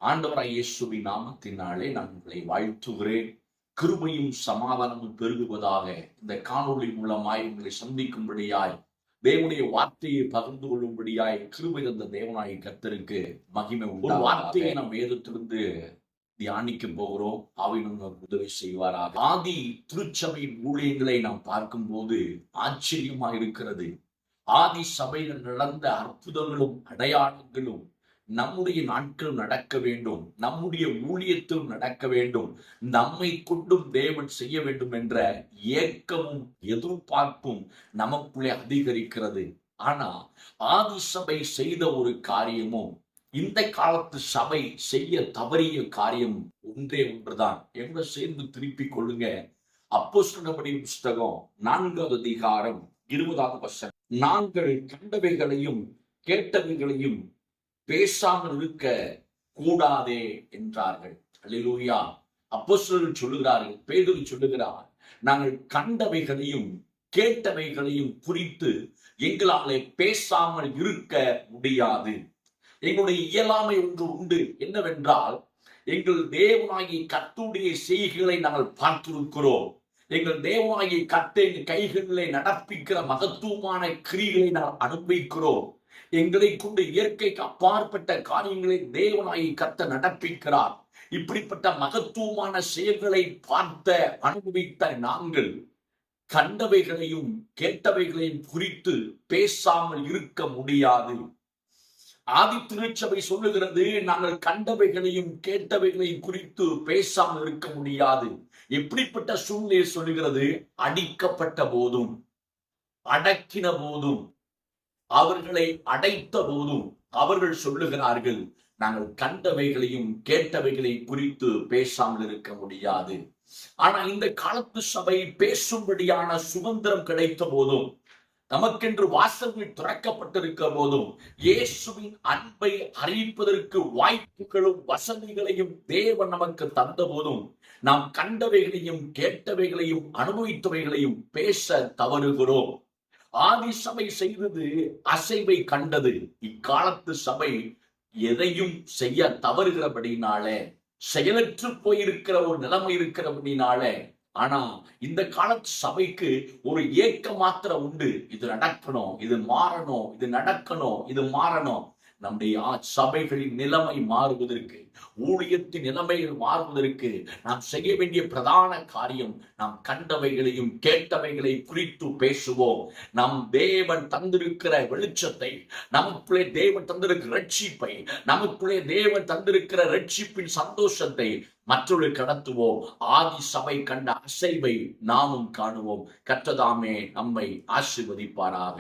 ஆண்டவராய் இயேசுவின் நாமத்தினாலே நான் உங்களை வாழ்த்துகிறேன். கிருபையும் சமாதானமும் பெருகுவதாக. இந்த காணொளி மூலமாய் உங்களை சந்திக்கும்படியாய், தேவனுடைய வார்த்தையை பகிர்ந்து கொள்ளும்படியாய் கிருபை தந்த தேவனாய் கர்த்தருக்கு மகிமை உண்டு. ஒரு வார்த்தையை நாம் வேதத்திலிருந்து தியானிக்க போகிறோம். ஆவியானவர் உதவி செய்வாராக. ஆதி திருச்சபையின் ஊழியங்களை நாம் பார்க்கும்போது ஆச்சரியமா இருக்கிறது. ஆதி சபையில் நடந்த அற்புதங்களும் அடையாளங்களும் நம்முடைய நாட்கள் நடக்க வேண்டும், நம்முடைய ஊழியத்தில் நடக்க வேண்டும், நம்மை கொண்டும் தேவன் செய்ய வேண்டும் என்ற ஏக்கமும் எதிர்பார்ப்பும் நமக்குள்ளே அதிகரிக்கிறது. ஆனா ஆதி சபை செய்த ஒரு காரியமும் இந்த காலத்து சபை செய்ய தவறிய காரியம் ஒன்றே ஒன்றுதான். எங்க சேர்ந்து திருப்பிக் கொள்ளுங்க. அப்போஸ்தலர்களின் புஸ்தகம் 4வது அதிகாரம் 20வது வசனம். நாங்கள் கண்டவைகளையும் கேட்டவைகளையும் பேசாமல் இருக்க கூடாதே என்றார்கள். அல்லேலூயா. அப்போஸ்தலர்கள் சொல்லுகிறார்கள், பேதுரு சொல்லுகிறார், நாங்கள் கண்டவைகளையும் கேட்டவைகளையும் குறித்து எங்களாலே பேசாமல் இருக்க முடியாது. எங்களுடைய இயலாமை ஒன்று உண்டு. என்னவென்றால், எங்கள் தேவனாகிய கர்த்தருடைய செய்கைகளை நாங்கள் பார்த்திருக்கிறோம். எங்கள் தேவனாகிய கர்த்தர் கைகளிலே நடப்பிக்கிற மகத்துவமான கிரியைகளை நாங்கள் அனுபவிக்கிறோம். எங்களை கொண்டு இயற்கைக்கு அப்பாற்பட்ட காரியங்களை தேவனாகிய கர்த்தர் நடப்பிக்கிறார். இப்படிப்பட்ட மகத்துவமான செயல்களை பார்த்த அனுபவித்த நாங்கள் கண்டவைகளையும் கேட்டவைகளையும் குறித்து பேசாமல் இருக்க முடியாது. ஆதி திருச்சபை சொல்லுகிறது, நாங்கள் கண்டவைகளையும் கேட்டவைகளையும் குறித்து பேசாமல் இருக்க முடியாது. எப்படிப்பட்ட சூழ்நிலை சொல்லுகிறது? அடிக்கப்பட்ட போதும், அடக்கின போதும், அவர்களை அடைத்த போதும் அவர்கள் சொல்லுகிறார்கள், நாங்கள் கண்டவைகளையும் கேட்டவைகளையும் குறித்து பேசாமல் இருக்க முடியாது. ஆனா இந்த காலத்து சபை பேசும்படியான சுதந்திரம் கிடைத்த போதும், நமக்கென்று வாசல்கள் திறக்கப்பட்டிருக்க போதும், இயேசுவின் அன்பை அறிவிப்பதற்கு வாய்ப்புகளும் வசதிகளையும் தேவன் நமக்கு தந்த போதும், நாம் கண்டவைகளையும் கேட்டவைகளையும் அனுபவித்தவைகளையும் பேச தவறுகிறோம். ஆதி சபை செய்தது அசைவை கண்டது. இக்காலத்து சபை எதையும் செய்ய தவறுகிறபடினாலே, செயலற்று போயிருக்கிற ஒரு நிலைமை இருக்கிறபடினாலே, ஆனா இந்த காலத்து சபைக்கு ஒரு ஏக்கம் மாத்திரம் உண்டு. இது நடக்கணும், இது மாறணும், இது நடக்கணும், இது மாறணும். நம்முடைய சபைகளின் நிலைமை மாறுவதற்கு, ஊழியத்தின் நிலைமைகள் மாறுவதற்கு நாம் செய்ய வேண்டிய பிரதான காரியம், நாம் கண்டவைகளையும் கேட்டவைகளை குறித்து பேசுவோம். நம் தேவன் தந்திருக்கிற வெளிச்சத்தை, நமக்குள்ளே தேவன் தந்திருக்கிற ரட்சிப்பை, நமக்குள்ளே தேவன் தந்திருக்கிற ரட்சிப்பின் சந்தோஷத்தை மற்றொரு கடத்துவோம். ஆதி சபை கண்ட அசைவை நாமும் காணுவோம். கர்த்தர் தாமே நம்மை ஆசீர்வதிப்பாராக.